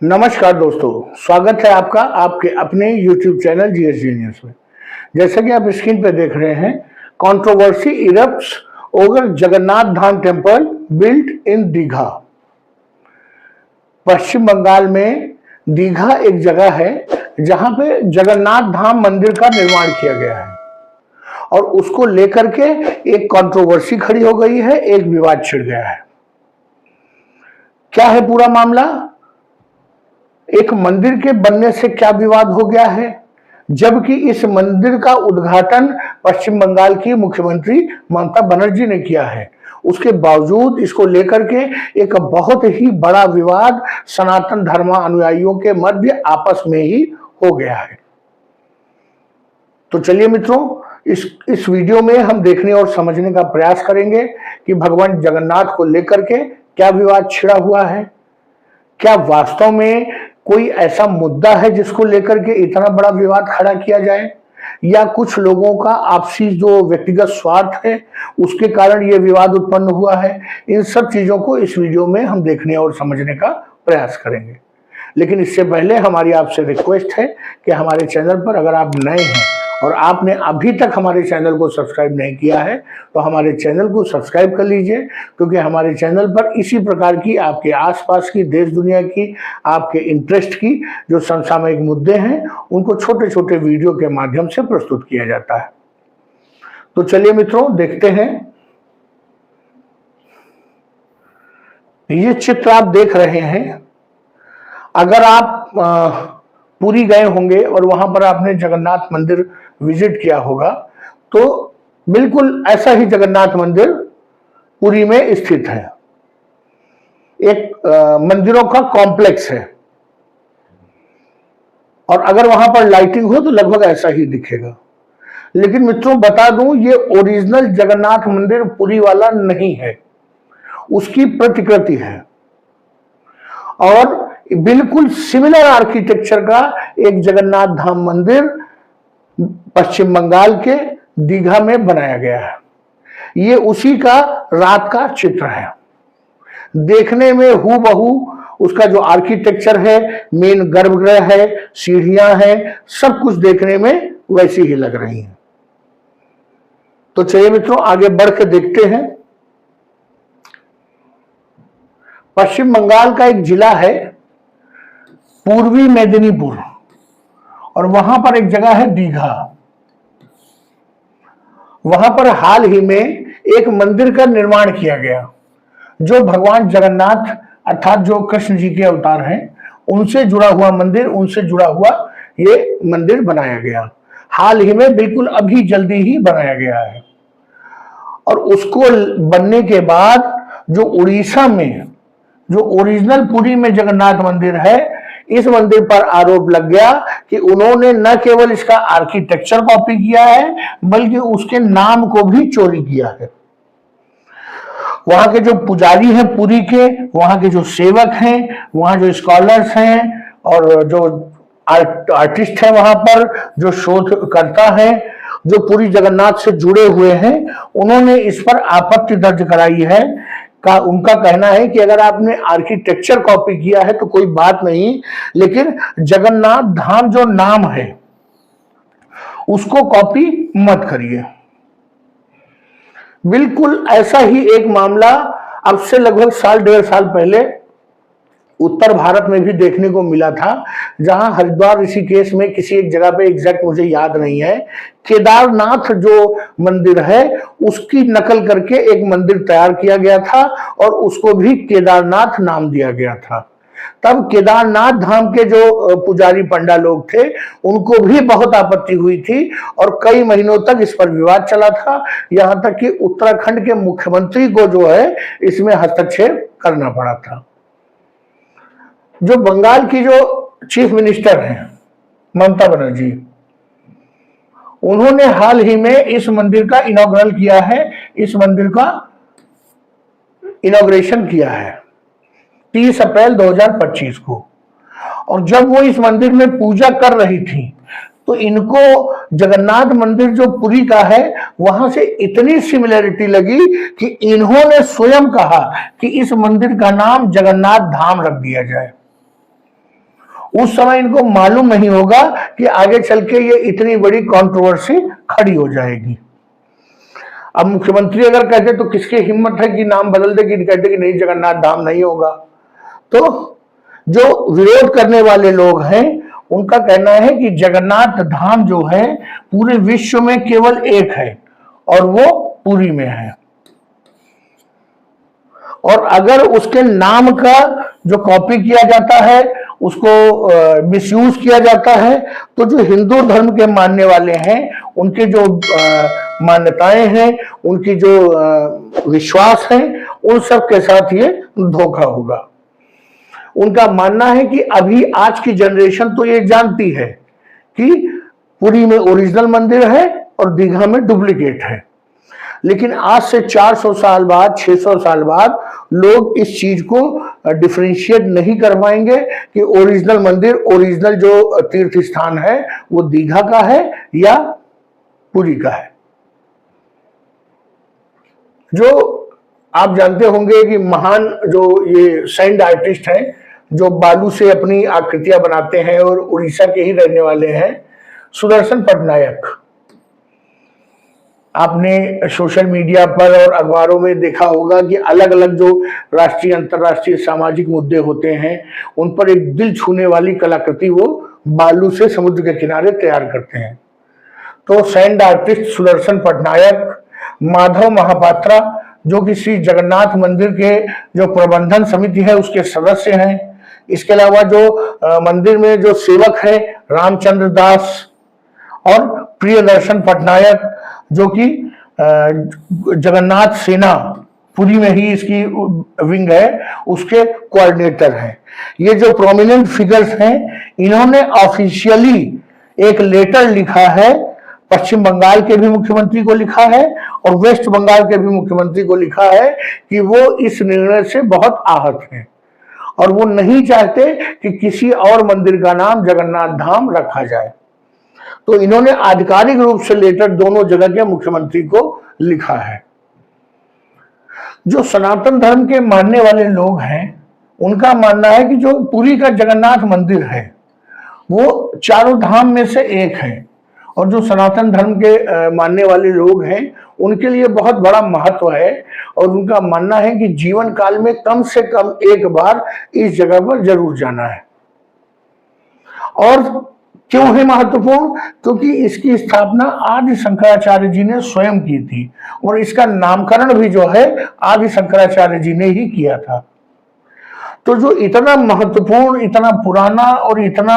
नमस्कार दोस्तों, स्वागत है आपका आपके अपने YouTube चैनल जीएस जीनियस में। जैसा कि आप स्क्रीन पर देख रहे हैं, controversy erupts over Jagannath Dham temple built in Digha. Paschim Bengal में दीघा एक जगह है जहां पे जगन्नाथ धाम मंदिर का निर्माण किया गया है और उसको लेकर के एक कंट्रोवर्सी खड़ी हो गई है, एक विवाद छिड़ गया है। क्या है पूरा मामला? एक मंदिर के बनने से क्या विवाद हो गया है, जबकि इस मंदिर का उद्घाटन पश्चिम बंगाल की मुख्यमंत्री ममता बनर्जी ने किया है। उसके बावजूद इसको लेकर के एक बहुत ही बड़ा विवाद सनातन धर्म अनुयायियों के मध्य आपस में ही हो गया है। तो चलिए मित्रों, इस वीडियो में हम देखने और समझने का प्रयास करेंगे कि भगवान जगन्नाथ को लेकर के क्या विवाद छिड़ा हुआ है। क्या वास्तव में कोई ऐसा मुद्दा है जिसको लेकर के इतना बड़ा विवाद खड़ा किया जाए, या कुछ लोगों का आपसी जो व्यक्तिगत स्वार्थ है उसके कारण यह विवाद उत्पन्न हुआ है। इन सब चीजों को इस वीडियो में हम देखने और समझने का प्रयास करेंगे। लेकिन इससे पहले हमारी आपसे रिक्वेस्ट है कि हमारे चैनल पर अगर आप नए हैं और आपने अभी तक हमारे चैनल को सब्सक्राइब नहीं किया है तो हमारे चैनल को सब्सक्राइब कर लीजिए, क्योंकि हमारे चैनल पर इसी प्रकार की आपके आसपास की, देश दुनिया की, आपके इंटरेस्ट की जो समसामयिक मुद्दे हैं उनको छोटे छोटे वीडियो के माध्यम से प्रस्तुत किया जाता है। तो चलिए मित्रों, देखते हैं। ये चित्र आप देख रहे हैं। अगर आप पुरी गए होंगे और वहां पर आपने जगन्नाथ मंदिर विजिट किया होगा तो बिल्कुल ऐसा ही जगन्नाथ मंदिर पुरी में स्थित है। एक मंदिरों का कॉम्प्लेक्स है और अगर वहां पर लाइटिंग हो तो लगभग ऐसा ही दिखेगा। लेकिन मित्रों बता दूं, ये ओरिजिनल जगन्नाथ मंदिर पुरी वाला नहीं है, उसकी प्रतिकृति है और बिल्कुल सिमिलर आर्किटेक्चर का एक जगन्नाथ धाम मंदिर पश्चिम बंगाल के दीघा में बनाया गया है। ये उसी का रात का चित्र है। देखने में हूबहू उसका जो आर्किटेक्चर है, मेन गर्भगृह है, सीढ़ियां हैं, सब कुछ देखने में वैसी ही लग रही हैं। तो चलिए मित्रों, आगे बढ़ के देखते हैं। पश्चिम बंगाल का एक जिला है पूर्वी मेदिनीपुर और वहां पर एक जगह है दीघा। वहां पर हाल ही में एक मंदिर का निर्माण किया गया जो भगवान जगन्नाथ अर्थात जो कृष्ण जी के अवतार हैं उनसे जुड़ा हुआ मंदिर, उनसे जुड़ा हुआ ये मंदिर बनाया गया। हाल ही में, बिल्कुल अभी जल्दी ही बनाया गया है। और उसको बनने के बाद जो उड़ीसा में जो ओरिजिनल पुरी में जगन्नाथ मंदिर है, इस मंदिर पर आरोप लग गया कि उन्होंने न केवल इसका आर्किटेक्चर कॉपी किया है बल्कि उसके नाम को भी चोरी किया है। वहां के जो पुजारी हैं पुरी के, वहां के जो सेवक हैं, वहां जो स्कॉलर्स हैं और जो आर्टिस्ट हैं वहां पर, जो शोधकर्ता हैं, जो पुरी जगन्नाथ से जुड़े हुए हैं, उन्होंने इस पर आपत्ति दर्ज कराई है। उनका कहना है कि अगर आपने आर्किटेक्चर कॉपी किया है तो कोई बात नहीं, लेकिन जगन्नाथ धाम जो नाम है उसको कॉपी मत करिए। बिल्कुल ऐसा ही एक मामला अब से लगभग साल डेढ़ साल पहले उत्तर भारत में भी देखने को मिला था, जहां हरिद्वार ऋषिकेश में किसी एक जगह पे, एग्जैक्ट मुझे याद नहीं है, केदारनाथ जो मंदिर है उसकी नकल करके एक मंदिर तैयार किया गया था और उसको भी केदारनाथ नाम दिया गया था। तब केदारनाथ धाम के जो पुजारी पंडा लोग थे उनको भी बहुत आपत्ति हुई थी और कई महीनों तक इस पर विवाद चला था, यहां तक कि उत्तराखंड के मुख्यमंत्री को जो है इसमें हस्तक्षेप करना पड़ा था। जो बंगाल की जो चीफ मिनिस्टर हैं ममता बनर्जी, उन्होंने हाल ही में इस मंदिर का इनॉग्रल किया है, इस मंदिर का इनॉग्रेशन किया है 30 अप्रैल 2025 को। और जब वो इस मंदिर में पूजा कर रही थी तो इनको जगन्नाथ मंदिर जो पुरी का है वहां से इतनी सिमिलरिटी लगी कि इन्होंने स्वयं कहा कि इस मंदिर का नाम जगन्नाथ धाम रख दिया जाए। उस समय इनको मालूम नहीं होगा कि आगे चल के ये इतनी बड़ी कंट्रोवर्सी खड़ी हो जाएगी। अब मुख्यमंत्री अगर कहते तो किसकी हिम्मत है कि नाम बदल दे, कि कहते कि नहीं जगन्नाथ धाम नहीं होगा। तो जो विरोध करने वाले लोग हैं उनका कहना है कि जगन्नाथ धाम जो है पूरे विश्व में केवल एक है और वो पुरी में है, और अगर उसके नाम का जो कॉपी किया जाता है, उसको मिसयूज किया जाता है, तो जो हिंदू धर्म के मानने वाले हैं उनके जो मान्यताएं हैं, उनकी जो विश्वास है, उन सब के साथ ये धोखा होगा। उनका मानना है कि अभी आज की जनरेशन तो ये जानती है कि पुरी में ओरिजिनल मंदिर है और दीघा में डुप्लीकेट है, लेकिन आज से 400 साल बाद, 600 साल बाद लोग इस चीज को डिफरेंशिएट नहीं कर पाएंगे कि ओरिजिनल मंदिर, ओरिजिनल जो तीर्थ स्थान है वो दीघा का है या पुरी का है। जो आप जानते होंगे कि महान जो ये सैंड आर्टिस्ट हैं, जो बालू से अपनी आकृतियां बनाते हैं और उड़ीसा के ही रहने वाले हैं, सुदर्शन पटनायक। आपने सोशल मीडिया पर और अखबारों में देखा होगा कि अलग अलग जो राष्ट्रीय अंतर्राष्ट्रीय सामाजिक मुद्दे होते हैं उन पर एक दिल छूने वाली कलाकृति वो बालू से समुद्र के किनारे तैयार करते हैं। तो सैंड आर्टिस्ट सुदर्शन पटनायक, माधव महापात्रा जो कि श्री जगन्नाथ मंदिर के जो प्रबंधन समिति है उसके सदस्य हैं, इसके अलावा जो मंदिर में जो सेवक है रामचंद्र दास, और प्रियदर्शन पटनायक जो कि जगन्नाथ सेना पुरी में ही इसकी विंग है उसके कोऑर्डिनेटर हैं। ये जो प्रोमिनेंट फिगर्स हैं इन्होंने ऑफिशियली एक लेटर लिखा है, पश्चिम बंगाल के भी मुख्यमंत्री को लिखा है और वेस्ट बंगाल के भी मुख्यमंत्री को लिखा है कि वो इस निर्णय से बहुत आहत हैं और वो नहीं चाहते कि किसी और मंदिर का नाम जगन्नाथ धाम रखा जाए। तो इन्होंने आधिकारिक रूप से लेटर दोनों जगह के मुख्यमंत्री को लिखा है। जो सनातन धर्म के मानने वाले लोग हैं उनका मानना है कि जो पुरी का जगन्नाथ मंदिर है वो चारों धाम में से एक है, और जो सनातन धर्म के मानने वाले लोग हैं उनके लिए बहुत बड़ा महत्व है, और उनका मानना है कि जीवन काल में कम से कम एक बार इस जगह पर जरूर जाना है। और क्यों है महत्वपूर्ण? क्योंकि इसकी स्थापना आदि शंकराचार्य जी ने स्वयं की थी और इसका नामकरण भी जो है आदि शंकराचार्य जी ने ही किया था। तो जो इतना महत्वपूर्ण, इतना पुराना और इतना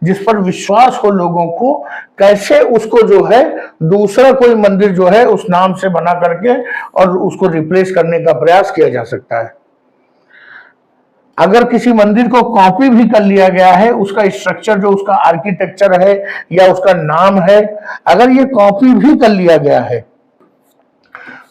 जिस पर विश्वास हो लोगों को, कैसे उसको जो है दूसरा कोई मंदिर जो है उस नाम से बना करके और उसको रिप्लेस करने का प्रयास किया जा सकता है। अगर किसी मंदिर को कॉपी भी कर लिया गया है, उसका स्ट्रक्चर जो उसका आर्किटेक्चर है या उसका नाम है, अगर ये कॉपी भी कर लिया गया है,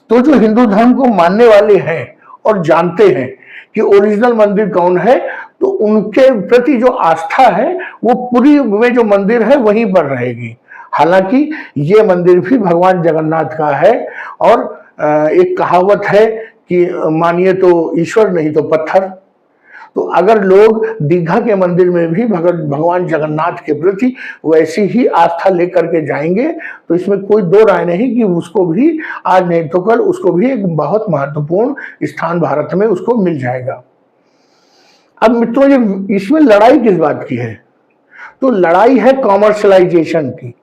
तो जो हिंदू धर्म को मानने वाले हैं और जानते हैं कि ओरिजिनल मंदिर कौन है, तो उनके प्रति जो आस्था है वो पुरी में जो मंदिर है वहीं पर रहेगी। हालांकि ये मंदिर भी भगवान जगन्नाथ का है, और एक कहावत है कि मानिए तो ईश्वर नहीं तो पत्थर। तो अगर लोग दीघा के मंदिर में भी भगवान जगन्नाथ के प्रति वैसी ही आस्था लेकर के जाएंगे तो इसमें कोई दो राय नहीं कि उसको भी आज नहीं तो कल उसको भी एक बहुत महत्वपूर्ण स्थान भारत में उसको मिल जाएगा। अब मित्रों, ये इसमें लड़ाई किस बात की है? तो लड़ाई है कॉमर्शलाइजेशन की।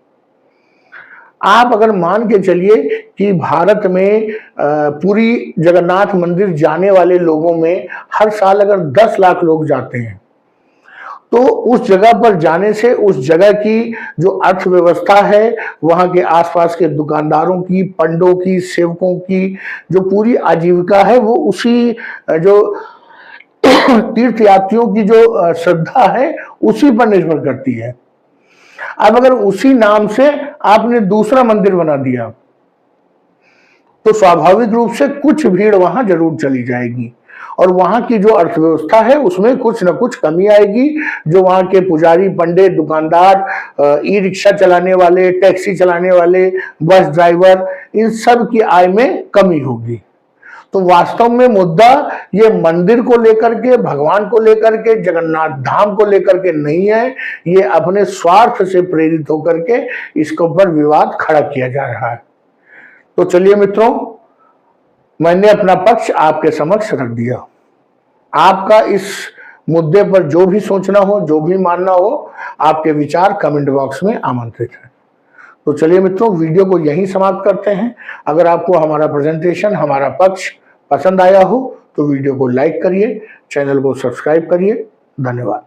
आप अगर मान के चलिए कि भारत में पूरी जगन्नाथ मंदिर जाने वाले लोगों में हर साल अगर 10 लाख लोग जाते हैं, तो उस जगह पर जाने से उस जगह की जो अर्थव्यवस्था है, वहां के आसपास के दुकानदारों की, पंडों की, सेवकों की जो पूरी आजीविका है वो उसी जो तीर्थयात्रियों की जो श्रद्धा है उसी पर निर्भर करती है। अब अगर उसी नाम से आपने दूसरा मंदिर बना दिया तो स्वाभाविक रूप से कुछ भीड़ वहां जरूर चली जाएगी और वहां की जो अर्थव्यवस्था है उसमें कुछ न कुछ कमी आएगी। जो वहां के पुजारी, पंडित, दुकानदार, ई रिक्शा चलाने वाले, टैक्सी चलाने वाले, बस ड्राइवर, इन सब की आय में कमी होगी। तो वास्तव में मुद्दा ये मंदिर को लेकर के, भगवान को लेकर के, जगन्नाथ धाम को लेकर के नहीं है। ये अपने स्वार्थ से प्रेरित होकर के इसके ऊपर विवाद खड़ा किया जा रहा है। तो चलिए मित्रों, मैंने अपना पक्ष आपके समक्ष रख दिया। आपका इस मुद्दे पर जो भी सोचना हो, जो भी मानना हो, आपके विचार कमेंट बॉक्स में आमंत्रित है। तो चलिए मित्रों, वीडियो को यहीं समाप्त करते हैं। अगर आपको हमारा प्रेजेंटेशन, हमारा पक्ष पसंद आया हो तो वीडियो को लाइक करिए, चैनल को सब्सक्राइब करिए। धन्यवाद।